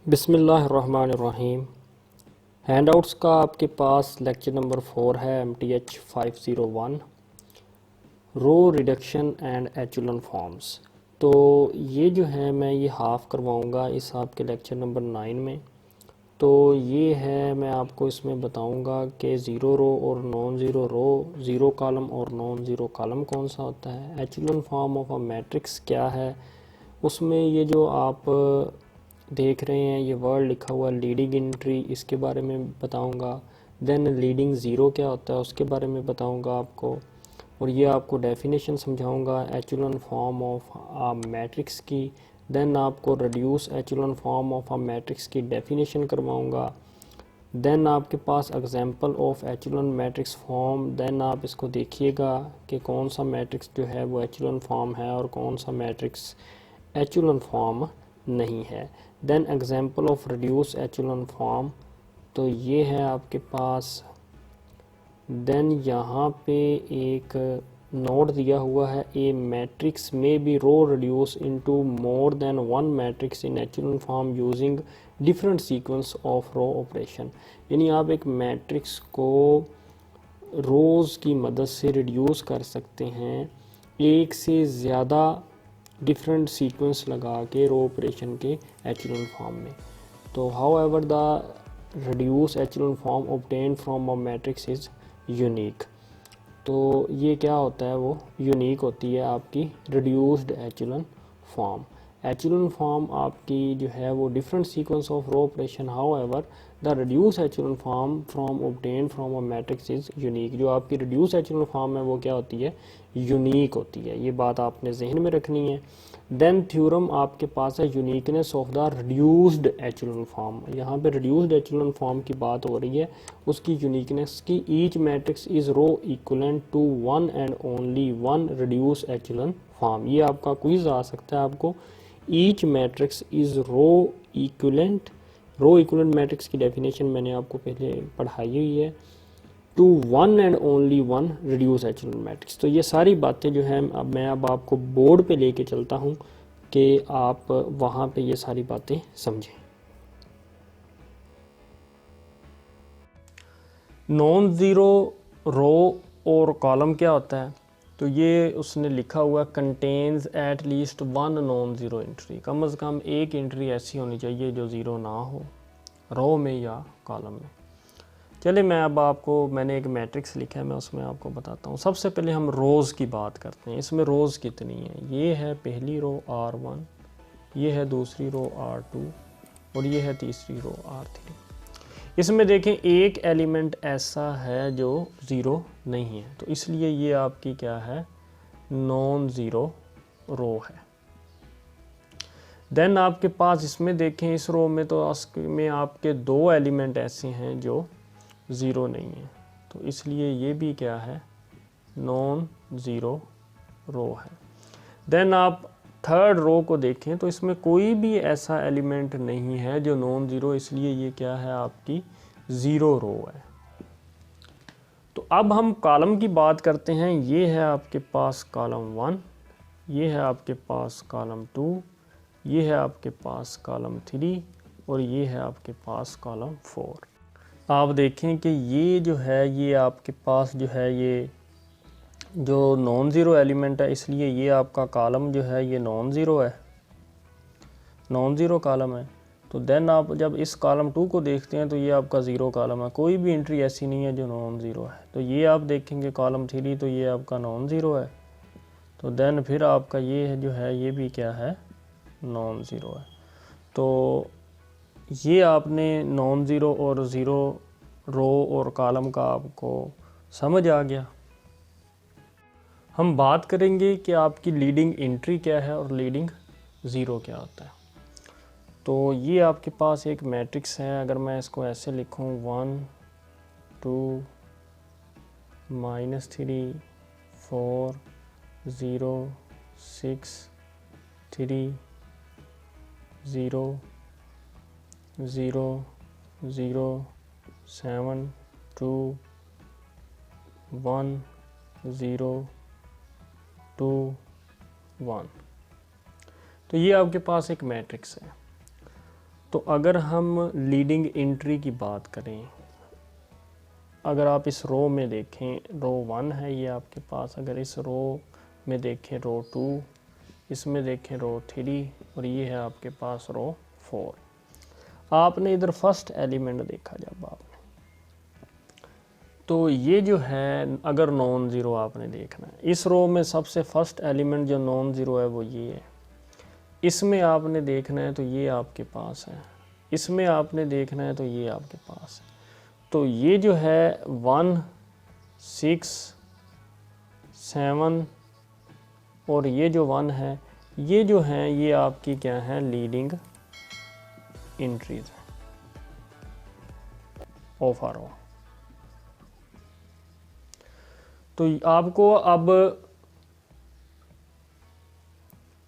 बिस्मिल्लाहिर्रहमानिर्रहीम। हैंडआउट्स का आपके पास लेक्चर नंबर 4 है MTH 501 row reduction and echelon forms. तो ये जो है मैं ये हाफ़ करवाऊँगा इस आपके लेक्चर नंबर 9 में। तो ये है मैं आपको इसमें बताऊँगा कि ज़ीरो रो और non zero row, zero column और नॉन ज़ीरो कॉलम कौन सा होता है, echelon form of a matrix क्या है, उसमें ये जो आप देख रहे हैं ये वर्ड लिखा हुआ लीडिंग एंट्री, इसके बारे में बताऊंगा। देन लीडिंग ज़ीरो क्या होता है उसके बारे में बताऊंगा आपको, और ये आपको डेफिनेशन समझाऊंगा echelon form of a matrix की। देन आपको reduce echelon form of a matrix की डेफिनेशन करवाऊंगा। देन आपके पास example of echelon matrix form, then आप इसको देखिएगा कि कौन सा मैट्रिक्स जो है वो एचुलन फॉर्म है और कौन सा मैट्रिक्स एचुलन फॉर्म नहीं है। Then example of reduce echelon form, तो ये है आपके पास। देन यहाँ पे एक नोट दिया हुआ है, ए मैट्रिक्स में B row reduce into more than one matrix in echelon form using different sequence of row operation. यानी आप एक मैट्रिक्स को रोज़ की मदद से रिड्यूस कर सकते हैं एक से ज़्यादा डिफरेंट सीक्वेंस लगा के रो ऑपरेशन के एचुलन फॉर्म में। तो however the reduce echelon form obtain from a matrix is unique. तो ये क्या होता है, वो यूनिक होती है आपकी reduced echelon form. Echelon form आपकी जो है वो different sequence of row operation, however the reduce echelon form from obtain from a matrix is unique. जो आपकी रिड्यूस एचुलन फॉर्म है वो क्या होती है, यूनिक होती है। ये बात आपने जहन में रखनी है। देन थ्योरम आपके पास है uniqueness of the reduced echelon form. यहाँ पे रिड्यूस्ड एचुलन फॉर्म की बात हो रही है, उसकी यूनिकनेस की। Each matrix is row equivalent to one and only one reduce echelon form. ये आपका क्विज आ सकता है आपको। Each matrix is row equivalent, row equivalent matrix की डेफिनेशन मैंने आपको पहले पढ़ाई हुई है, to one and only one reduce echelon matrix. तो ये सारी बातें जो हैं अब मैं आपको बोर्ड पे लेके चलता हूँ कि आप वहाँ पे ये सारी बातें समझें। नॉन ज़ीरो रो और कॉलम क्या होता है, तो ये उसने लिखा हुआ contains at least one non zero entry. कम से कम एक एंट्री ऐसी होनी चाहिए जो ज़ीरो ना हो, रो में या कॉलम में। चलिए मैं अब आपको, मैंने एक मैट्रिक्स लिखा है, मैं उसमें आपको बताता हूँ। सबसे पहले हम रोज़ की बात करते हैं। इसमें रोज़ कितनी है, ये है पहली रो R1, ये है दूसरी रो R2 और ये है तीसरी रो R3। इसमें देखें एक एलिमेंट ऐसा है जो ज़ीरो नहीं है, तो इसलिए ये आपकी क्या है, नॉन ज़ीरो रो है। देन आपके पास इसमें देखें इस रो में, तो में आपके दो एलिमेंट ऐसे हैं जो ज़ीरो नहीं है, तो इसलिए ये भी क्या है, नॉन ज़ीरो रो है। देन आप थर्ड रो को देखें तो इसमें कोई भी ऐसा एलिमेंट नहीं है जो नॉन ज़ीरो, इसलिए ये क्या है, आपकी ज़ीरो रो है। तो अब हम कॉलम की बात करते हैं। ये है आपके पास कॉलम 1, ये है आपके पास कॉलम 2, ये है आपके पास कॉलम 3 और ये है आपके पास कॉलम 4। आप देखें कि ये जो है, ये आपके पास जो है, ये जो नॉन ज़ीरो एलिमेंट है, इसलिए ये आपका कॉलम जो है ये नॉन ज़ीरो है, नॉन ज़ीरो कॉलम है। तो देन आप जब इस कॉलम 2 को देखते हैं तो ये आपका ज़ीरो कॉलम है, कोई भी एंट्री ऐसी नहीं है जो नॉन ज़ीरो है। तो ये आप देखेंगे कॉलम 3, तो ये आपका नॉन ज़ीरो है। तो देन फिर आपका ये जो है ये भी क्या है, नॉन ज़ीरो है। तो ये आपने नॉन ज़ीरो और ज़ीरो रो और कॉलम का आपको समझ आ गया। हम बात करेंगे कि आपकी लीडिंग एंट्री क्या है और लीडिंग ज़ीरो क्या होता है। तो ये आपके पास एक मैट्रिक्स है, अगर मैं इसको ऐसे लिखूं 1 2 -3 4 0 6 3 0 0 0 7 2 1 0 2 1। तो ये आपके पास एक मैट्रिक्स है। तो अगर हम लीडिंग एंट्री की बात करें, अगर आप इस रो में देखें, रो 1 है ये आपके पास, अगर इस रो में देखें रो 2, इसमें देखें रो 3 और ये है आपके पास रो 4। आपने इधर फर्स्ट एलिमेंट देखा जब आपने, तो ये जो है अगर नॉन ज़ीरो आपने देखना है, इस रो में सबसे फर्स्ट एलिमेंट जो नॉन ज़ीरो है वो ये है। इसमें आपने देखना है तो ये आपके पास है, इसमें आपने देखना है तो ये आपके पास है। तो ये जो है 1, 6, 7 और ये जो 1 है, ये जो है ये आपकी क्या है, लीडिंग एंट्रीज है ऑफ आर रो। तो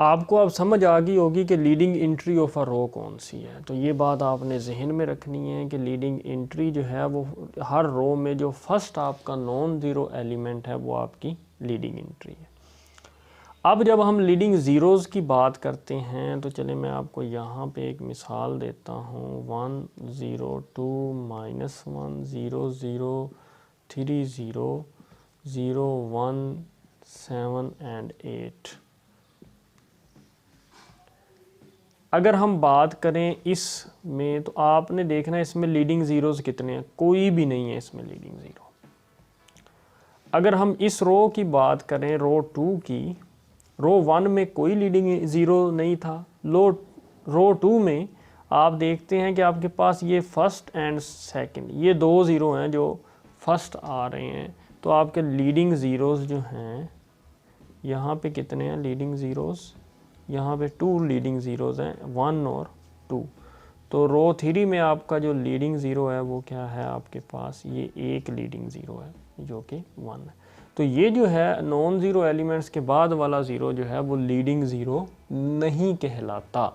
आपको अब समझ आ गई होगी कि लीडिंग एंट्री ऑफ अ रो कौन सी है। तो ये बात आपने जहन में रखनी है कि लीडिंग एंट्री जो है वो हर रो में जो फर्स्ट आपका नॉन ज़ीरो एलिमेंट है वो आपकी लीडिंग एंट्री है। अब जब हम लीडिंग ज़ीरोज़ की बात करते हैं तो चले मैं आपको यहाँ पे एक मिसाल देता हूँ। 1 0 2 -1 0 0 3 0 0 1 7 and 8। अगर हम बात करें इसमें तो आपने देखना है इसमें लीडिंग ज़ीरोज़ कितने हैं, कोई भी नहीं है इसमें लीडिंग ज़ीरो। अगर हम इस रो की बात करें, रो 2 की, रो 1 में कोई लीडिंग ज़ीरो नहीं था। रो 2 में आप देखते हैं कि आपके पास ये फर्स्ट एंड सेकंड ये 2 ज़ीरो हैं जो फर्स्ट आ रहे हैं। तो आपके लीडिंग ज़ीरोज़ जो हैं यहाँ पे कितने हैं लीडिंग ज़ीरोज़, यहाँ पे 2 लीडिंग ज़ीरोज़ हैं, 1 और 2। तो रो 3 में आपका जो लीडिंग ज़ीरो है वो क्या है आपके पास, ये एक लीडिंग ज़ीरो है जो कि 1 है। तो ये जो है नॉन ज़ीरो एलिमेंट्स के बाद वाला ज़ीरो जो है वो लीडिंग ज़ीरो नहीं कहलाता।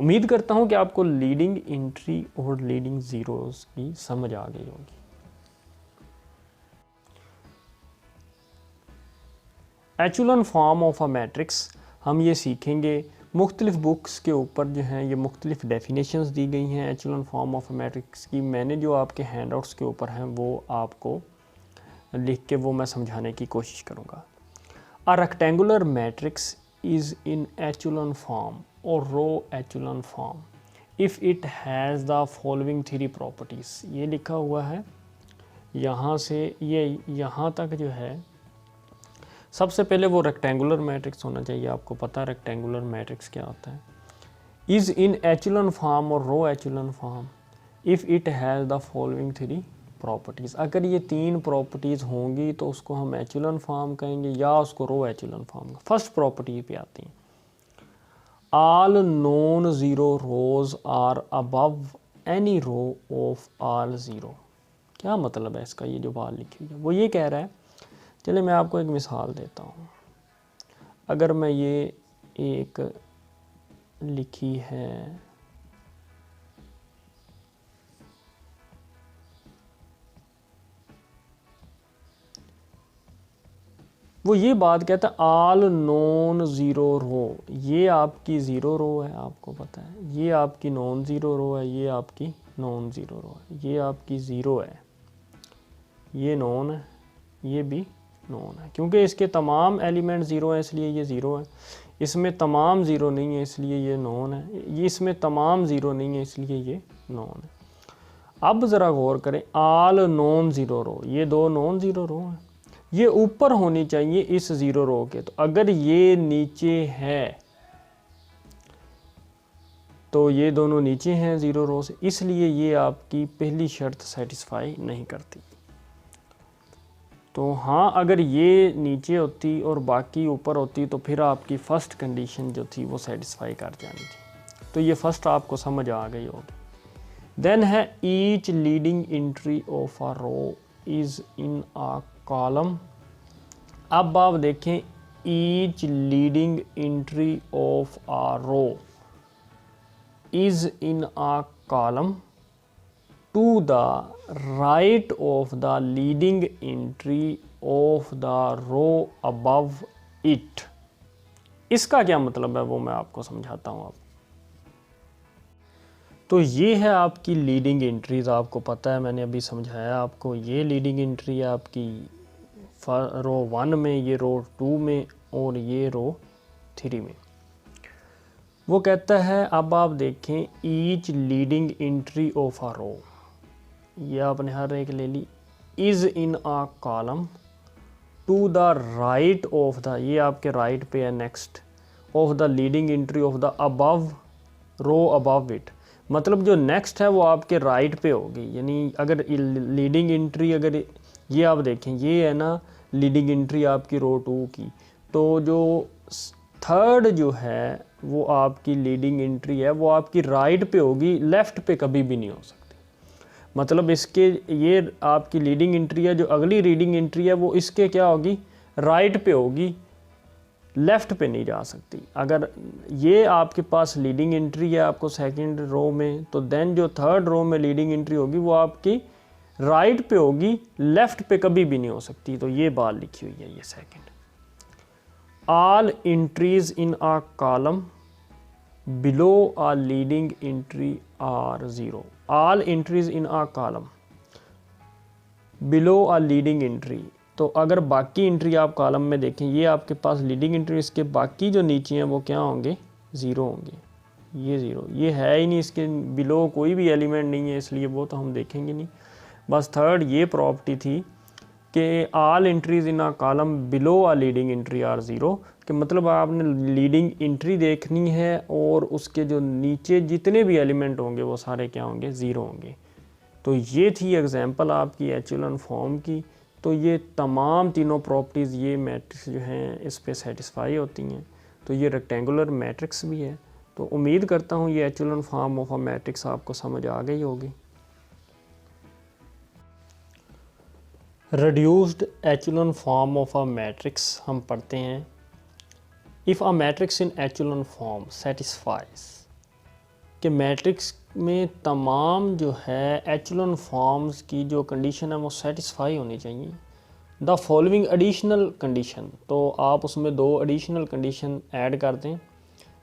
उम्मीद करता हूँ कि आपको लीडिंग एंट्री और लीडिंग ज़ीरोज़ की समझ आ गई होगी। एचुलन फॉर्म ऑफ अ मैट्रिक्स हम ये सीखेंगे। मुख्तलिफ बुक्स के ऊपर जो हैं ये मुख्तलिफ डेफिनेशंस दी गई हैं एचुलन फॉर्म ऑफ अ मैट्रिक्स की। मैंने जो आपके हैंडआउट्स के ऊपर हैं वो आपको लिख के वो मैं समझाने की कोशिश करूँगा। A rectangular matrix is in echelon form और row echelon form if it has the following 3 properties. ये लिखा हुआ है यहाँ से ये यहाँ तक जो है, सबसे पहले वो रेक्टेंगुलर मैट्रिक्स होना चाहिए। आपको पता है रेक्टेंगुलर मैट्रिक्स क्या होता है। इज़ इन एचुलन फॉर्म और row echelon form if it has the following 3 properties. अगर ये 3 प्रॉपर्टीज़ होंगी तो उसको हम एचुलन फॉर्म कहेंगे या उसको row echelon form. First property पे आती है, all non zero rows are above any row of all zero. क्या मतलब है इसका, ये जो बात लिखी हुई है वो ये कह रहा है, चलिए मैं आपको एक मिसाल देता हूँ। अगर मैं ये एक लिखी है वो ये बात कहता है ऑल नॉन ज़ीरो रो, ये आपकी ज़ीरो रो है, आपको पता है ये आपकी नॉन ज़ीरो रो है, ये आपकी नॉन ज़ीरो रो है, ये आपकी ज़ीरो है, ये नॉन है, ये भी नॉन है। क्योंकि इसके तमाम एलिमेंट ज़ीरो हैं इसलिए ये ज़ीरो है। इसमें तमाम ज़ीरो नहीं है इसलिए ये नॉन है। ये इसमें तमाम ज़ीरो नहीं है इसलिए ये नॉन है। अब ज़रा गौर करें, ऑल नॉन ज़ीरो रो, ये 2 नॉन ज़ीरो रो हैं, ये ऊपर होनी चाहिए इस ज़ीरो रो के। तो अगर ये नीचे है तो ये दोनों नीचे हैं ज़ीरो रो से, इसलिए ये आपकी पहली शर्त सेटिस्फाई नहीं करती। तो हाँ, अगर ये नीचे होती और बाकी ऊपर होती तो फिर आपकी फ़र्स्ट कंडीशन जो थी वो सेटिस्फाई कर जानी थी। तो ये फर्स्ट आपको समझ आ गई होगी। देन है each leading entry of a row is in a column. अब आप देखें, each leading entry of a row is in a column to the right of the leading entry of the row above it। इसका क्या मतलब है वो मैं आपको समझाता हूँ। तो ये है आपकी लीडिंग एंट्रीज, आपको पता है मैंने अभी समझाया आपको। ये लीडिंग एंट्री है आपकी रो 1 में, ये रो 2 में और ये रो 3 में। वो कहता है अब आप देखें each leading entry of a row, ये आपने हर एक ले ली, is in a column to the right of the, ये आपके राइट पे है next, of the leading entry of the above row above it. मतलब जो नेक्स्ट है वो आपके राइट पे होगी, यानी अगर लीडिंग एंट्री, अगर ये आप देखें ये है ना लीडिंग एंट्री आपकी रो 2 की, तो जो थर्ड जो है वो आपकी लीडिंग एंट्री है वो आपकी राइट पे होगी, लेफ़्ट पे कभी भी नहीं हो सकती। मतलब इसके ये आपकी लीडिंग एंट्री है, जो अगली रीडिंग एंट्री है वो इसके क्या होगी, राइट पे होगी, लेफ़्ट पे नहीं जा सकती। अगर ये आपके पास लीडिंग एंट्री है आपको सेकंड रो में, तो देन जो थर्ड रो में लीडिंग एंट्री होगी वो आपकी राइट पे होगी, लेफ़्ट पे कभी भी नहीं हो सकती। तो ये बात लिखी हुई है ये second. All entries in a column below a leading entry are zero. All entries in a column below a leading entry, तो अगर बाकी एंट्री आप कॉलम में देखें, ये आपके पास लीडिंग एंट्री, इसके बाकी जो नीचे हैं वो क्या होंगे, ज़ीरो होंगे। ये ज़ीरो, ये है ही नहीं, इसके बिलो कोई भी एलिमेंट नहीं है, इसलिए वो तो हम देखेंगे नहीं। बस थर्ड ये प्रॉपर्टी थी कि all entries in a column below a leading entry are zero, कि मतलब आपने लीडिंग एंट्री देखनी है और उसके जो नीचे जितने भी एलिमेंट होंगे वो सारे क्या होंगे, ज़ीरो होंगे। तो ये थी एग्जांपल आपकी एचेलॉन फॉर्म की। तो ये तमाम तीनों प्रॉपर्टीज़ ये मैट्रिक्स जो हैं इस पे सेटिस्फाई होती हैं। तो ये रेक्टेंगुलर मैट्रिक्स भी है। तो उम्मीद करता हूँ ये echelon form of a matrix आपको समझ आ गई होगी। Reduced echelon form of a matrix हम पढ़ते हैं। If a matrix in echelon form satisfies, कि मैट्रिक्स में तमाम जो है एचेलॉन फॉर्म्स की जो कंडीशन है वो सेटिस्फाई होनी चाहिए। द फॉलोइंग एडिशनल कंडीशन, तो आप उसमें दो एडिशनल कंडीशन ऐड कर दें,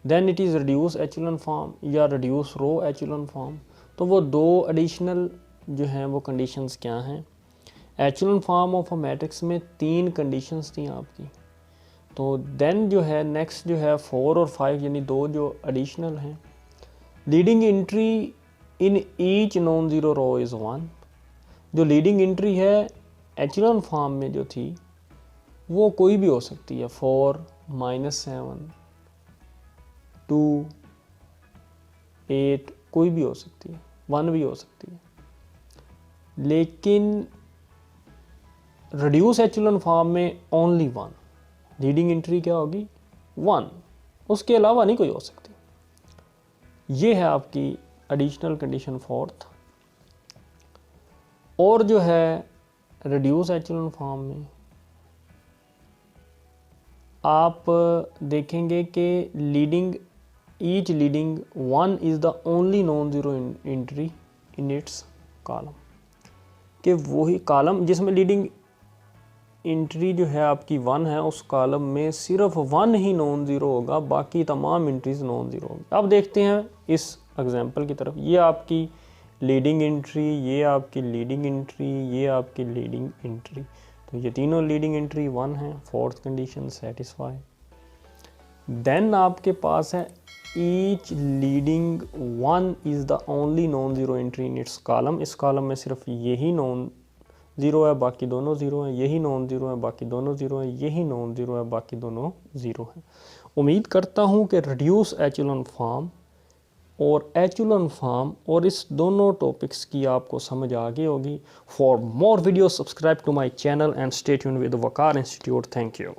then it is reduce echelon form या रिड्यूस रो एचेलॉन फॉर्म। तो वो दो एडिशनल जो हैं वो कंडीशंस क्या हैं। Echelon form of a matrix में 3 कंडीशंस थी आपकी। तो देन जो है नेक्स्ट जो है 4 और 5 यानी 2 जो एडिशनल हैं। Leading entry in each non zero row is 1। जो लीडिंग एंट्री है एचेलॉन फॉर्म में जो थी वो कोई भी हो सकती है, 4, -7, 2, 8 कोई भी हो सकती है, 1 भी हो सकती है। लेकिन रिड्यूस एचेलॉन फॉर्म में ओनली 1, लीडिंग एंट्री क्या होगी 1, उसके अलावा नहीं कोई हो सकती। ये है आपकी एडिशनल कंडीशन 4th। और जो है रिड्यूस एचेलॉन फॉर्म में आप देखेंगे कि each leading 1 is the only non zero entry in its column, कि वही कॉलम जिसमें लीडिंग एंट्री जो है आपकी 1 है उस कॉलम में सिर्फ 1 ही नॉन ज़ीरो होगा, बाकी तमाम एंट्रीज नॉन ज़ीरो होंगी। अब देखते हैं इस एग्जांपल की तरफ। ये आपकी लीडिंग एंट्री, ये आपकी लीडिंग एंट्री, ये आपकी लीडिंग एंट्री, तो ये तीनों लीडिंग एंट्री 1 है, 4th कंडीशन सेटिस्फाई। देन आपके पास है each leading 1 is the only non zero entry in its column. इस कॉलम में सिर्फ यही नॉन ज़ीरो है, बाकी दोनों ज़ीरो हैं, यही नॉन ज़ीरो है, बाकी दोनों ज़ीरो हैं, यही नॉन ज़ीरो है, बाकी दोनों ज़ीरो हैं। उम्मीद करता हूँ कि रिड्यूस एचेलॉन फॉर्म और एचेलॉन फॉर्म और इस दोनों टॉपिक्स की आपको समझ आ गई होगी। For more video subscribe to my channel and stay tuned with Waqar institute. Thank you.